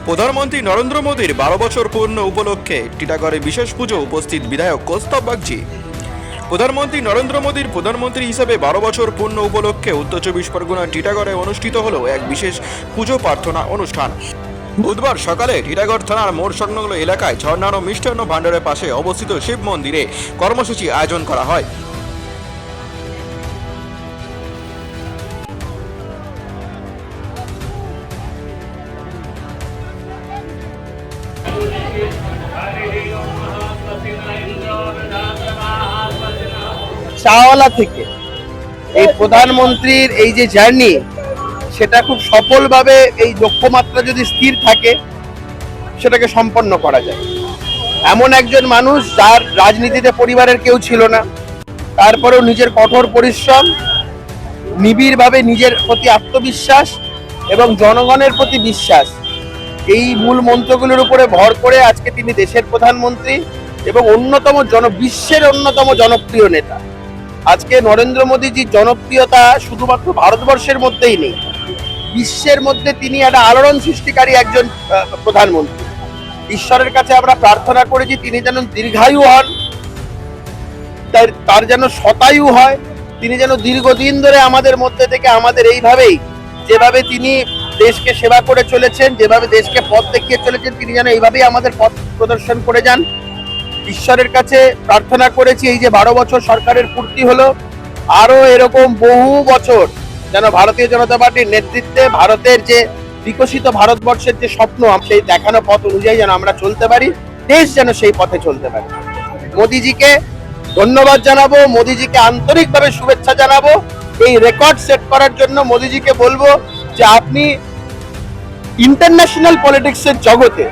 প্রধানমন্ত্রী নরেন্দ্র মোদীর 12 বছর পূর্ণ উপলক্ষে টিটাগড়ে বিশেষ পুজো, উপস্থিত বিধায়ক কৌস্তব বাগচি। প্রধানমন্ত্রী নরেন্দ্র মোদীর প্রধানমন্ত্রী হিসেবে 12 বছর পূর্ণ উপলক্ষে উত্তর 24 পরগনার টিটাগড়ে অনুষ্ঠিত হলো এক বিশেষ পুজো প্রার্থনা অনুষ্ঠান। বুধবার সকালে টিটাগড় থানার মোড় সংলগ্ন এলাকায় ঝর্ণার ও মিষ্টান্ন ভাণ্ডারের পাশে অবস্থিত শিব মন্দিরে কর্মসূচি আয়োজন করা হয়। চাওয়ালা থেকে এই প্রধানমন্ত্রীর এই যে জার্নি, সেটা খুব সফলভাবে এই লক্ষ্যমাত্রা যদি স্থির থাকে সেটাকে সম্পন্ন করা যায়। এমন একজন মানুষ যার রাজনীতিতে পরিবারের কেউ ছিল না, তারপরেও নিজের কঠোর পরিশ্রম, নিবিড়ভাবে নিজের প্রতি আত্মবিশ্বাস এবং জনগণের প্রতি বিশ্বাস, এই মূল মন্ত্রগুলোর উপরে ভর করে আজকে তিনি দেশের প্রধানমন্ত্রী এবং বিশ্বের অন্যতম জনপ্রিয় নেতা। আজকে নরেন্দ্র মোদীজির জনপ্রিয়তা শুধুমাত্র ভারতবর্ষের মধ্যেই নেই, বিশ্বের মধ্যে তিনি একটা আলোড়ন সৃষ্টিকারী একজন প্রধানমন্ত্রী। ঈশ্বরের কাছে আমরা প্রার্থনা করেছি তিনি যেন দীর্ঘায়ু হন, তার যেন শতায়ু হয়, তিনি যেন দীর্ঘদিন ধরে আমাদের মধ্যে থেকে আমাদের এইভাবেই যেভাবে তিনি দেশকে সেবা করে চলেছেন, যেভাবে দেশকে পথ দেখিয়ে চলেছেন, তিনি যেন এইভাবেই আমাদের পথ প্রদর্শন করে যান। ঈশ্বরের কাছে প্রার্থনা করেছি এই যে 12 বছর সরকারের পূর্তি হলো, আরো এরকম বহু বছর যেন ভারতীয় জনতা পার্টির নেতৃত্বে ভারতের যে বিকশিত ভারতবর্ষের যে স্বপ্ন, সেই দেখানো পথ অনুযায়ী যেন আমরা চলতে পারি, দেশ যেন সেই পথে চলতে পারে। মোদিজিকে ধন্যবাদ জানাবো, মোদিজিকে আন্তরিকভাবে শুভেচ্ছা জানাবো। এই রেকর্ড সেট করার জন্য মোদিজিকে বলবো যে আপনি ইন্টারন্যাশনাল পলিটিক্সের জগতে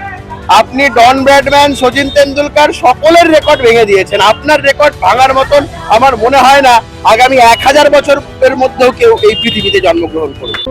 আপনি ডন ব্র্যাডম্যান, সচিন তেন্ডুলকার সকলের রেকর্ড ভেঙে দিয়েছেন। আপনার রেকর্ড ভাঙার মতন আমার মনে হয় না আগামী 1000 বছরের মধ্যেও কেউ এই পৃথিবীতে জন্মগ্রহণ করবে।